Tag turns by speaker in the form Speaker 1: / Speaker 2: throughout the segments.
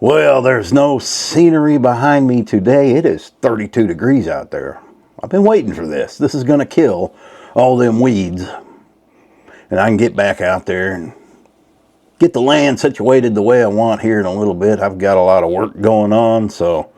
Speaker 1: Well, there's no scenery behind me today. It is 32 degrees out there. I've been waiting for this. This is going to kill all them weeds. And I can get back out there and get the land situated the way I want here in a little bit. I've got a lot of work going on, so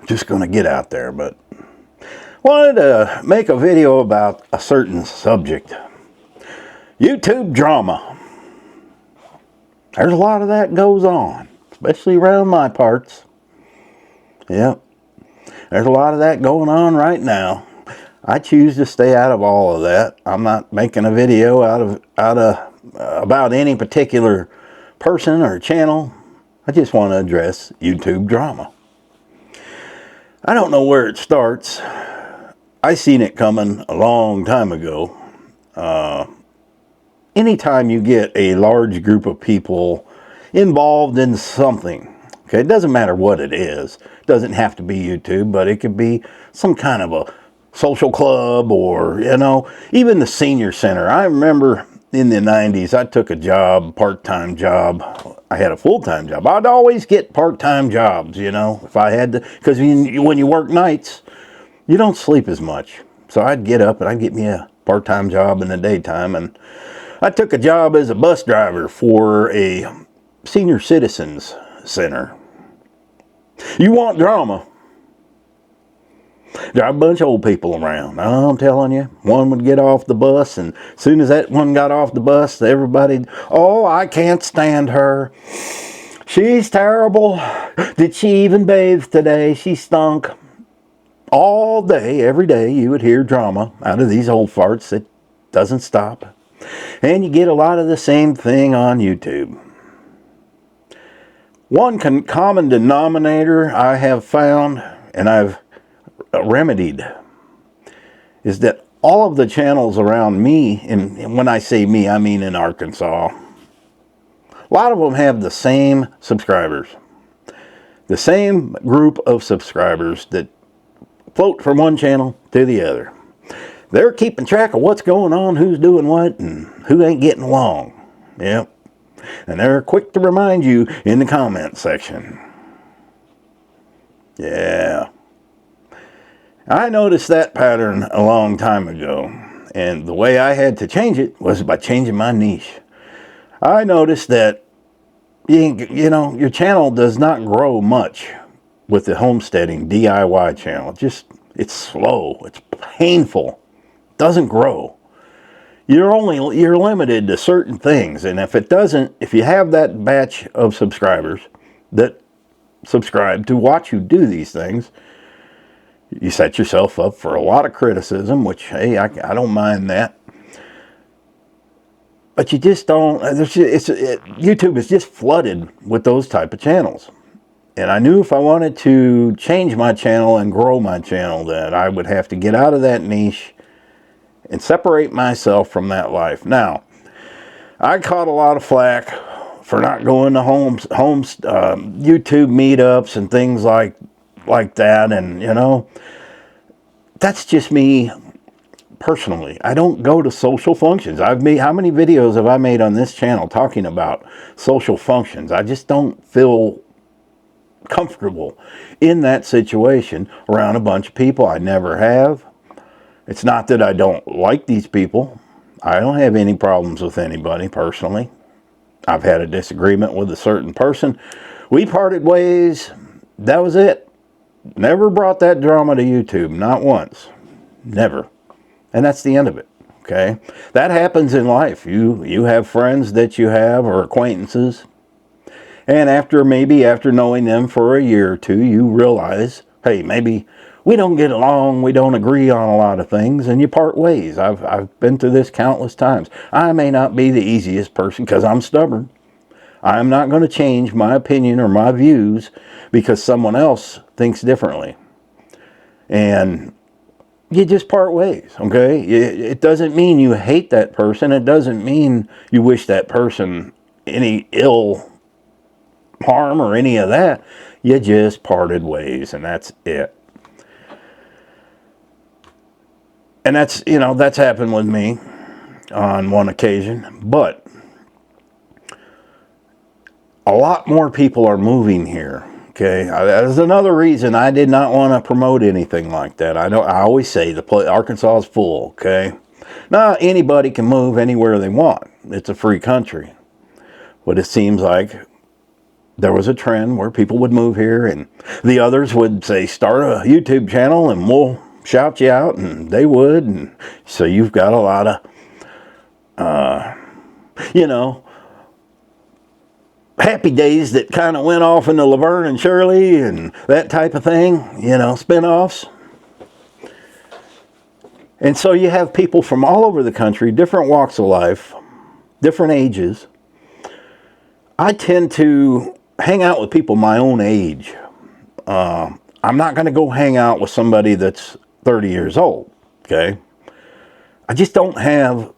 Speaker 1: just going to get out there. But wanted to make a video about a certain subject. YouTube drama. There's a lot of that goes on, especially around my parts. Yep. There's a lot of that going on right now. I choose to stay out of all of that. I'm not making a video about any particular person or channel. I just want to address YouTube drama. I don't know where it starts. I seen it coming a long time ago. Anytime you get a large group of people involved in something, okay, it doesn't matter what it is. It doesn't have to be YouTube, but it could be some kind of a social club or, even the senior center. I remember in the 90s, I took a job, part-time job. I had a full-time job. I'd always get part-time jobs, if I had to, because when you work nights, you don't sleep as much. So I'd get up and I'd get me a part-time job in the daytime, and I took a job as a bus driver for a senior citizens center. You want drama? There are a bunch of old people around. I'm telling you, one would get off the bus, and as soon as that one got off the bus, everybody, oh, I can't stand her. She's terrible. Did she even bathe today? She stunk. All day, every day, you would hear drama out of these old farts that doesn't stop. And you get a lot of the same thing on YouTube. One common denominator I have found, and I've remedied, is that all of the channels around me, and when I say me, I mean in Arkansas, a lot of them have the same subscribers. The same group of subscribers that float from one channel to the other. They're keeping track of what's going on, who's doing what, and who ain't getting along. Yep. And they're quick to remind you in the comment section. Yeah. I noticed that pattern a long time ago, and the way I had to change it was by changing my niche. I noticed that, your channel does not grow much with the homesteading DIY channel. It's slow. It's painful. Doesn't grow. You're limited to certain things, and if you have that batch of subscribers that subscribe to watch you do these things, you set yourself up for a lot of criticism, which, hey, I don't mind that. But you just don't. YouTube is just flooded with those type of channels. And I knew if I wanted to change my channel and grow my channel, that I would have to get out of that niche and separate myself from that life. Now, I caught a lot of flack for not going to YouTube meetups and things like that, and that's just me personally. I don't go to social functions. How many videos have I made on this channel talking about social functions? I just don't feel comfortable in that situation around a bunch of people. I never have. It's not that I don't like these people. I don't have any problems with anybody personally. I've had a disagreement with a certain person. We parted ways. That was it. Never brought that drama to YouTube. Not once. Never. And that's the end of it. Okay? That happens in life. You have friends that you have, or acquaintances. And after knowing them for a year or two, you realize, hey, maybe we don't get along, we don't agree on a lot of things, and you part ways. I've been through this countless times. I may not be the easiest person because I'm stubborn. I'm not going to change my opinion or my views because someone else thinks differently. And you just part ways, okay? It doesn't mean you hate that person. It doesn't mean you wish that person any ill harm or any of that. You just parted ways, and that's it. And that's happened with me on one occasion. But a lot more people are moving here. Okay, that's another reason I did not want to promote anything like that. I always say Arkansas is full. Okay, now anybody can move anywhere they want. It's a free country, but it seems like there was a trend where people would move here, and the others would say, "Start a YouTube channel, and we'll shout you out," and they would. And so you've got a lot of, you know, happy days that kind of went off into Laverne and Shirley and that type of thing, you know, spinoffs. And so you have people from all over the country, different walks of life, different ages. I tend to hang out with people my own age. I'm not going to go hang out with somebody that's 30 years old, okay? I just don't have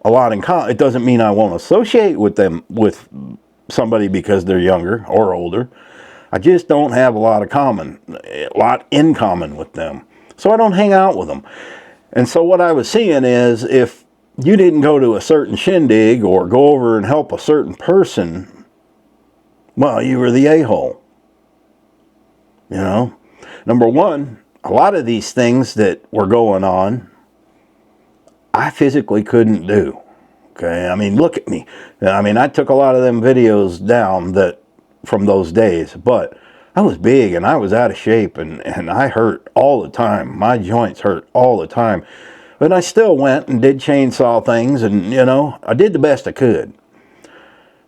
Speaker 1: a lot in common. It doesn't mean I won't associate with them, with somebody because they're younger or older. I just don't have a lot in common with them. So I don't hang out with them. And so what I was seeing is, if you didn't go to a certain shindig or go over and help a certain person, well, you were the a-hole. You know? Number one, a lot of these things that were going on, I physically couldn't do. Okay, I mean, look at me. I mean, I took a lot of them videos down from those days, but I was big and I was out of shape, and I hurt all the time. My joints hurt all the time. But I still went and did chainsaw things, and, you know, I did the best I could.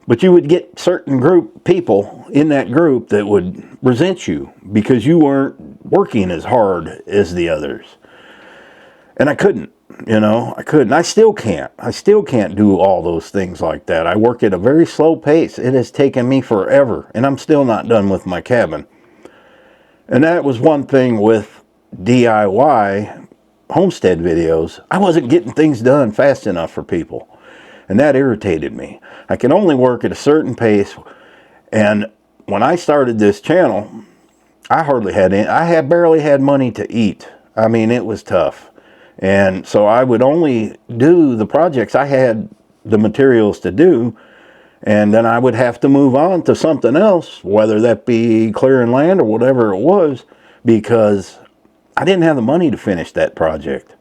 Speaker 1: But you would get certain people in that group that would resent you because you weren't working as hard as the others. And I couldn't. You know, I couldn't. I still can't. I still can't do all those things like that. I work at a very slow pace. It has taken me forever, and I'm still not done with my cabin. And that was one thing with DIY homestead videos. I wasn't getting things done fast enough for people, and that irritated me. I can only work at a certain pace, and when I started this channel, I barely had money to eat. I mean, it was tough. And so I would only do the projects I had the materials to do, and then I would have to move on to something else, whether that be clearing land or whatever it was, because I didn't have the money to finish that project.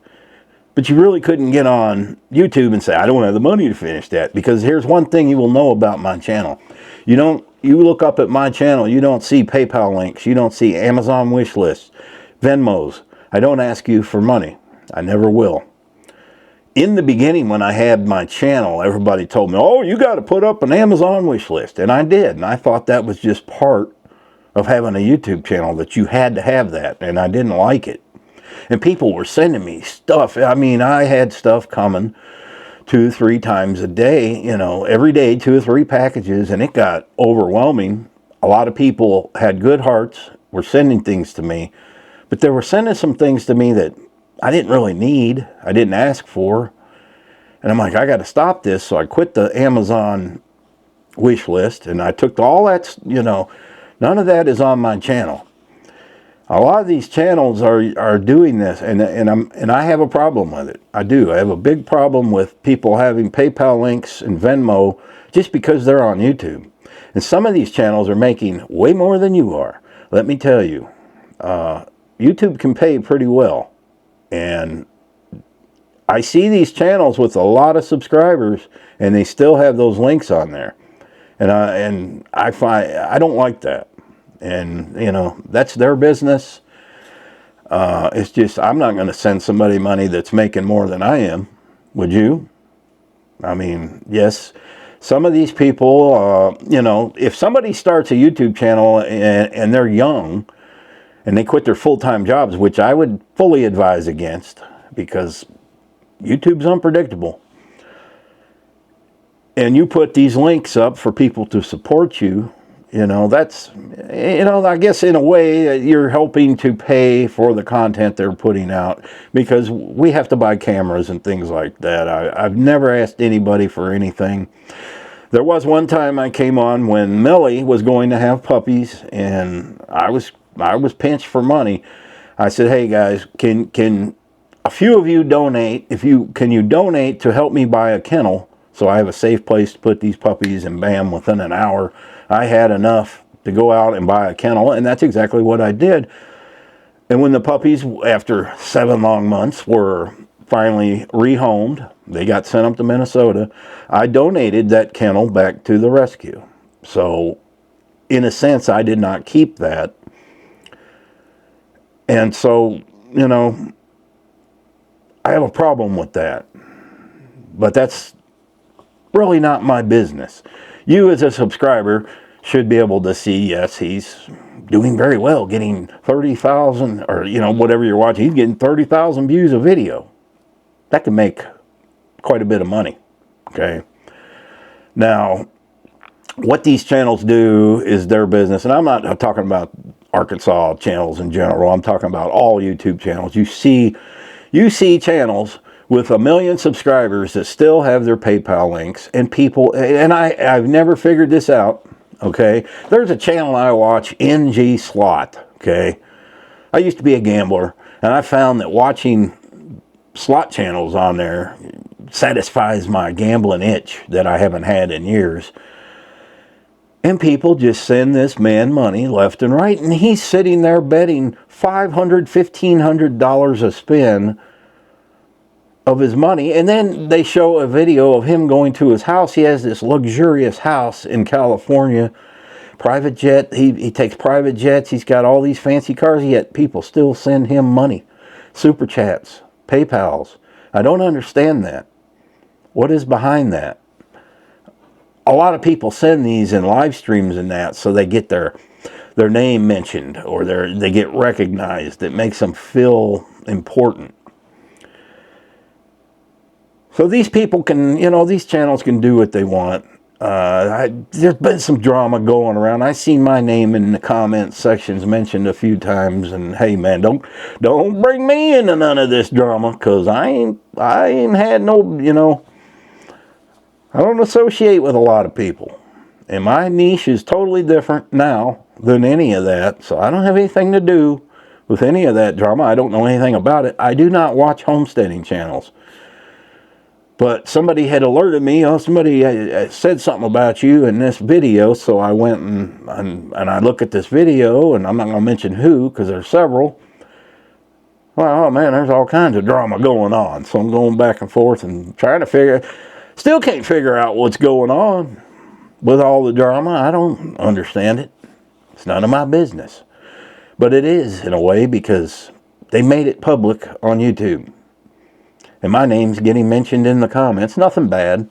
Speaker 1: But you really couldn't get on YouTube and say, I don't have the money to finish that, because here's one thing you will know about my channel. You look up at my channel, you don't see PayPal links, you don't see Amazon wish lists, Venmos. I don't ask you for money. I never will. In the beginning, when I had my channel, everybody told me, oh, you got to put up an Amazon wish list. And I did. And I thought that was just part of having a YouTube channel, that you had to have that. And I didn't like it. And people were sending me stuff. I mean, I had stuff coming 2-3 times a day, you know, every day, 2 or 3 packages. And it got overwhelming. A lot of people had good hearts, were sending things to me. But they were sending some things to me that I didn't really need. I didn't ask for. And I'm like, I got to stop this. So I quit the Amazon wish list, and I took all that, you know, none of that is on my channel. A lot of these channels are doing this, and I have a problem with it. I do. I have a big problem with people having PayPal links and Venmo just because they're on YouTube. And some of these channels are making way more than you are. Let me tell you, YouTube can pay pretty well. And I see these channels with a lot of subscribers, and they still have those links on there. And I find, I don't like that. And, you know, that's their business. It's just, I'm not going to send somebody money that's making more than I am. Would you? I mean, yes, some of these people, you know, if somebody starts a YouTube channel and they're young, and they quit their full-time jobs, which I would fully advise against, because YouTube's unpredictable. And you put these links up for people to support you, you know, that's, you know, I guess in a way you're helping to pay for the content they're putting out, because we have to buy cameras and things like that. I've never asked anybody for anything. There was one time I came on when Millie was going to have puppies, and I was pinched for money. I said, hey guys, can a few of you donate? Can you donate to help me buy a kennel So I have a safe place to put these puppies, and bam, within an hour, I had enough to go out and buy a kennel, and that's exactly what I did. And when the puppies, after 7 long months, were finally rehomed, they got sent up to Minnesota, I donated that kennel back to the rescue. So, in a sense, I did not keep that. And so, you know, I have a problem with that. But that's really not my business. You as a subscriber should be able to see, yes, he's doing very well, getting 30,000, or, you know, whatever you're watching, he's getting 30,000 views a video. That can make quite a bit of money, okay? Now, what these channels do is their business, and I'm not talking about Arkansas channels in general, I'm talking about all YouTube channels. You see channels with 1 million subscribers that still have their PayPal links, and people, and I've never figured this out, okay? There's a channel I watch, NG Slot, okay? I used to be a gambler, and I found that watching slot channels on there satisfies my gambling itch that I haven't had in years. And people just send this man money left and right, and he's sitting there betting $500, $1,500 a spin of his money, and then they show a video of him going to his house. He has this luxurious house in California, private jet. He takes private jets. He's got all these fancy cars, yet people still send him money. Super chats, PayPals. I don't understand that. What is behind that? A lot of people send these in live streams and that, so they get their name mentioned, or they get recognized. It makes them feel important. So these people can, you know, these channels can do what they want. There's been some drama going around. I've seen my name in the comment sections mentioned a few times, and hey man, don't bring me into none of this drama, because I ain't had no, you know, I don't associate with a lot of people. And my niche is totally different now than any of that, so I don't have anything to do with any of that drama. I don't know anything about it. I do not watch homesteading channels. But somebody had alerted me, somebody said something about you in this video, so I went and I look at this video, and I'm not going to mention who, because there's several. Well, oh man, there's all kinds of drama going on, so I'm going back and forth and trying to still can't figure out what's going on with all the drama. I don't understand it. It's none of my business. But it is, in a way, because they made it public on YouTube. And my name's getting mentioned in the comments. Nothing bad.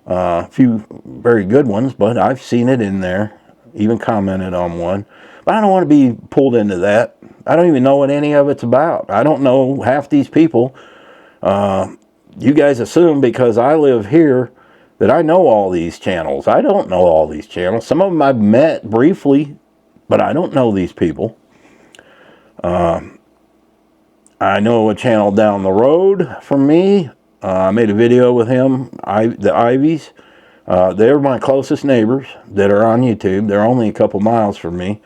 Speaker 1: A few very good ones, but I've seen it in there. Even commented on one. But I don't want to be pulled into that. I don't even know what any of it's about. I don't know half these people. You guys assume because I live here that I know all these channels. I don't know all these channels. Some of them I've met briefly, but I don't know these people. I know a channel down the road from me. I made a video with him, the Ivies. They're my closest neighbors that are on YouTube. They're only a couple miles from me.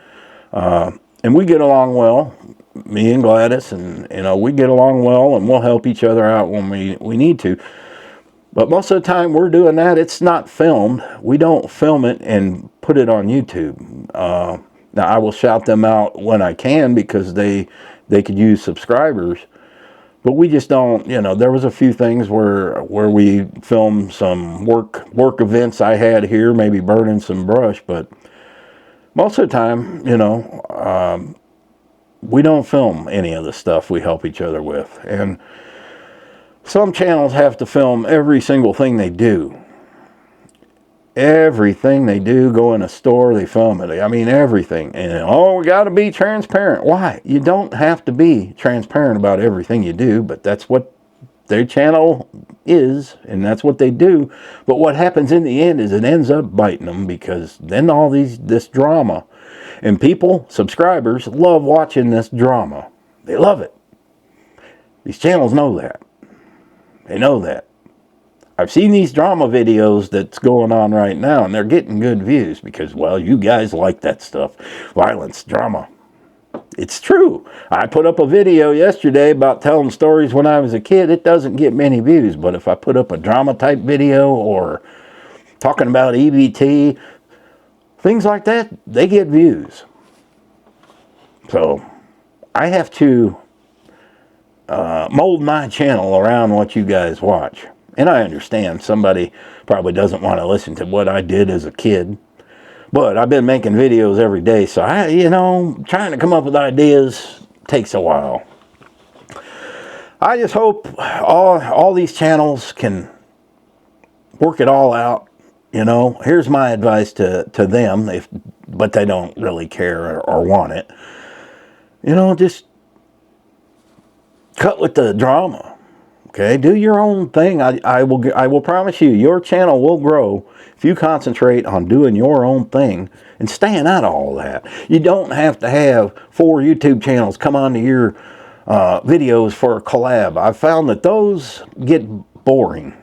Speaker 1: And we get along well, me and Gladys, and you know, we get along well, and we'll help each other out when we need to. But most of the time we're doing that, it's not filmed. We don't film it and put it on YouTube. Now I will shout them out when I can, because they could use subscribers, but we just don't, you know. There was a few things where we filmed some work events I had here, maybe burning some brush, but most of the time, you know, we don't film any of the stuff we help each other with. And some channels have to film every single thing they do. Everything they do, go in a store, they film it. I mean, everything. And, we got to be transparent. Why? You don't have to be transparent about everything you do, but that's what their channel is, and that's what they do. But what happens in the end is it ends up biting them, because then this drama, and people, subscribers, love watching this drama. They love it. These channels know that. They know that. I've seen these drama videos that's going on right now, and they're getting good views because, well, you guys like that stuff. Violence, drama. It's true. I put up a video yesterday about telling stories when I was a kid. It doesn't get many views, but if I put up a drama type video or talking about EBT, things like that, they get views. So I have to mold my channel around what you guys watch. And I understand somebody probably doesn't want to listen to what I did as a kid. But I've been making videos every day, so trying to come up with ideas takes a while. I just hope all these channels can work it all out. Here's my advice to them, but they don't really care or want it. Just cut with the drama. Okay, do your own thing. I will promise you, your channel will grow if you concentrate on doing your own thing and staying out of all that. You don't have to have 4 YouTube channels come onto your videos for a collab. I've found that those get boring.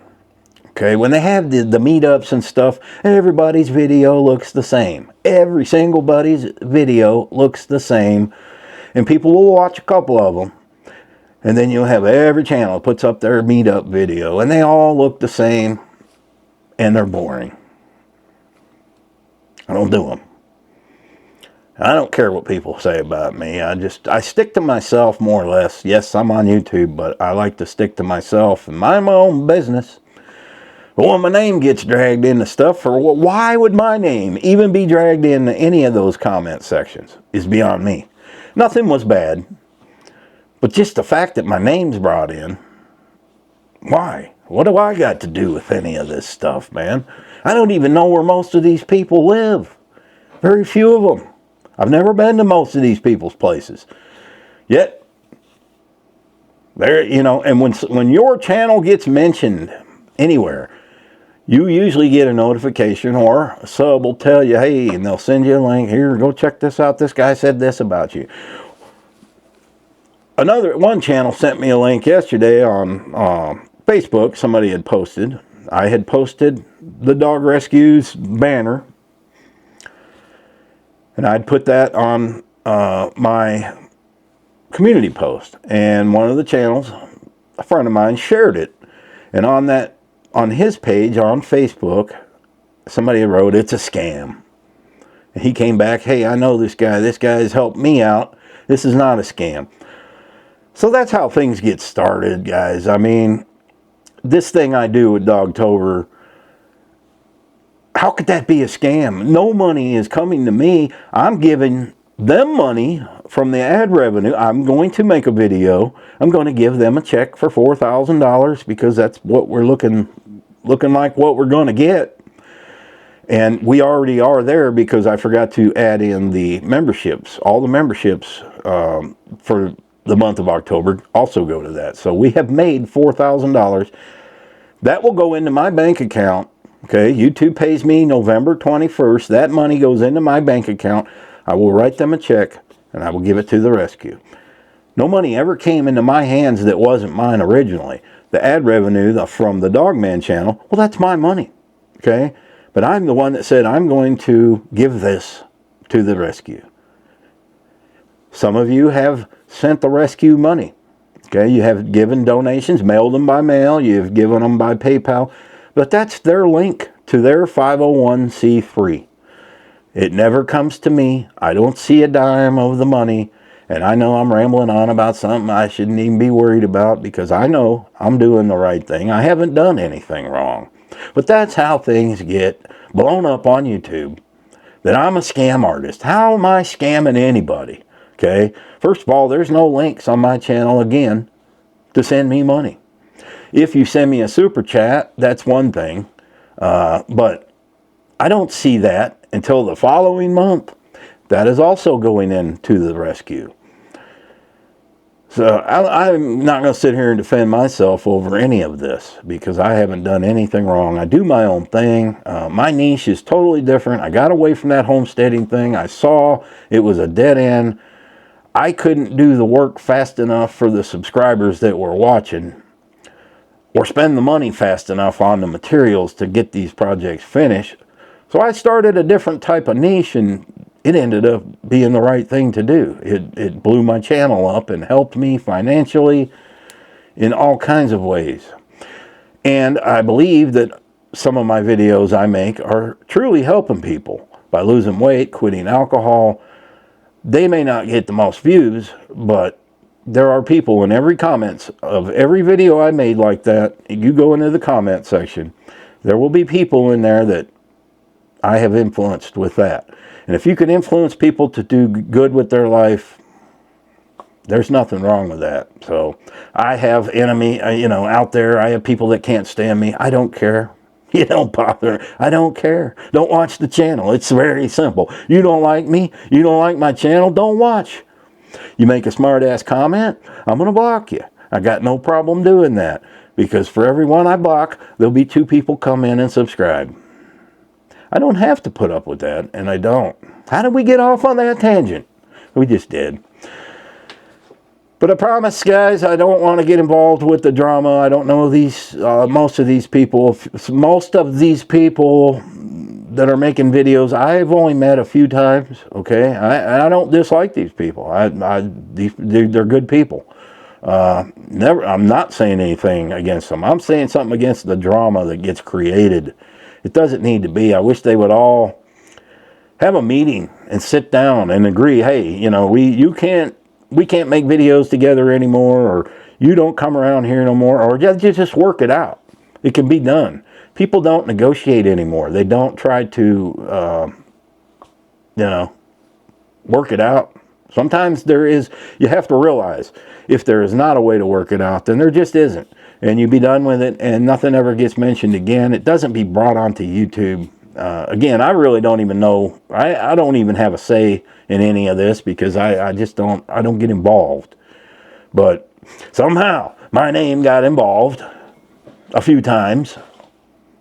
Speaker 1: Okay, when they have the meetups and stuff, everybody's video looks the same. Every single buddy's video looks the same, and people will watch a couple of them. And then you'll have every channel puts up their meetup video, and they all look the same, and they're boring. I don't do them. I don't care what people say about me. I stick to myself more or less. Yes, I'm on YouTube, but I like to stick to myself and mind my own business. But when my name gets dragged into stuff, why would my name even be dragged into any of those comment sections is beyond me. Nothing was bad. But just the fact that my name's brought in, why? What do I got to do with any of this stuff, man? I don't even know where most of these people live. Very few of them. I've never been to most of these people's places. Yet, and when your channel gets mentioned anywhere, you usually get a notification, or a sub will tell you, hey, and they'll send you a link, here, go check this out, this guy said this about you. One channel sent me a link yesterday on Facebook. Somebody had posted. I had posted the dog rescues banner, and I'd put that on my community post. And one of the channels, a friend of mine, shared it. And on his page on Facebook, somebody wrote, "It's a scam." And he came back, "Hey, I know this guy. This guy has helped me out. This is not a scam." So that's how things get started, guys. I mean, this thing I do with Dogtober, how could that be a scam? No money is coming to me. I'm giving them money from the ad revenue. I'm going to make a video. I'm going to give them a check for $4,000 because that's what we're looking like what we're going to get. And we already are there because I forgot to add in the memberships. All the memberships for the month of October also go to that. So we have made $4,000. That will go into my bank account. Okay, YouTube pays me November 21st. That money goes into my bank account. I will write them a check and I will give it to the rescue. No money ever came into my hands that wasn't mine originally. The ad revenue from the Dogman channel, well, that's my money. Okay, but I'm the one that said I'm going to give this to the rescue. Some of you have sent the rescue money. Okay, you have given donations, mailed them by mail, you've given them by PayPal, but that's their link to their 501c3. It never comes to me. I don't see a dime of the money, and I know I'm rambling on about something I shouldn't even be worried about because I know I'm doing the right thing. I haven't done anything wrong. But that's how things get blown up on YouTube, that I'm a scam artist. How am I scamming anybody? Okay, first of all, there's no links on my channel, again, to send me money. If you send me a super chat, that's one thing, but I don't see that until the following month. That is also going into the rescue. So I'm not going to sit here and defend myself over any of this because I haven't done anything wrong. I do my own thing. My niche is totally different. I got away from that homesteading thing. I saw it was a dead end. I couldn't do the work fast enough for the subscribers that were watching or spend the money fast enough on the materials to get these projects finished. So I started a different type of niche, and it ended up being the right thing to do. It blew my channel up and helped me financially in all kinds of ways. And I believe that some of my videos I make are truly helping people by losing weight, quitting alcohol. They may not get the most views, but there are people in every comments of every video I made like that. You go into the comment section, there will be people in there that I have influenced with that. And if you can influence people to do good with their life, there's nothing wrong with that. So I have out there. I have people that can't stand me. I don't care. You don't bother. I don't care. Don't watch the channel. It's very simple. You don't like me. You don't like my channel. Don't watch. You make a smart ass comment, I'm going to block you. I got no problem doing that, because for every one I block, there'll be 2 people come in and subscribe. I don't have to put up with that, and I don't. How did we get off on that tangent? We just did. But I promise, guys, I don't want to get involved with the drama. I don't know most of these people. Most of these people that are making videos, I've only met a few times, okay? I don't dislike these people. They're good people. I'm not saying anything against them. I'm saying something against the drama that gets created. It doesn't need to be. I wish they would all have a meeting and sit down and agree, hey, we can't make videos together anymore, or you don't come around here no more, or just work it out. It can be done. People don't negotiate anymore. They don't try to, work it out. Sometimes you have to realize, if there is not a way to work it out, then there just isn't. And you be done with it, and nothing ever gets mentioned again. It doesn't be brought onto YouTube. Again, I really don't even know. I don't even have a say in any of this, because I don't get involved. But somehow my name got involved a few times.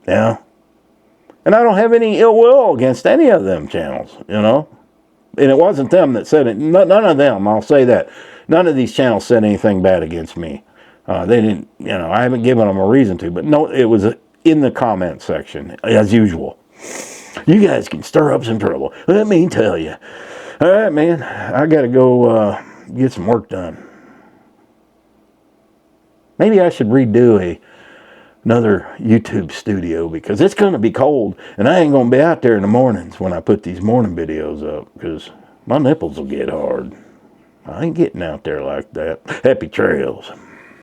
Speaker 1: Yeah. And I don't have any ill will against any of them channels, And it wasn't them that said it. None of them, I'll say that. None of these channels said anything bad against me. They didn't, I haven't given them a reason to. But no, it was in the comment section, as usual. You guys can stir up some trouble. Let me tell you. All right, man. I got to go get some work done. Maybe I should redo another YouTube studio, because it's going to be cold, and I ain't going to be out there in the mornings when I put these morning videos up, because my nipples will get hard. I ain't getting out there like that. Happy trails.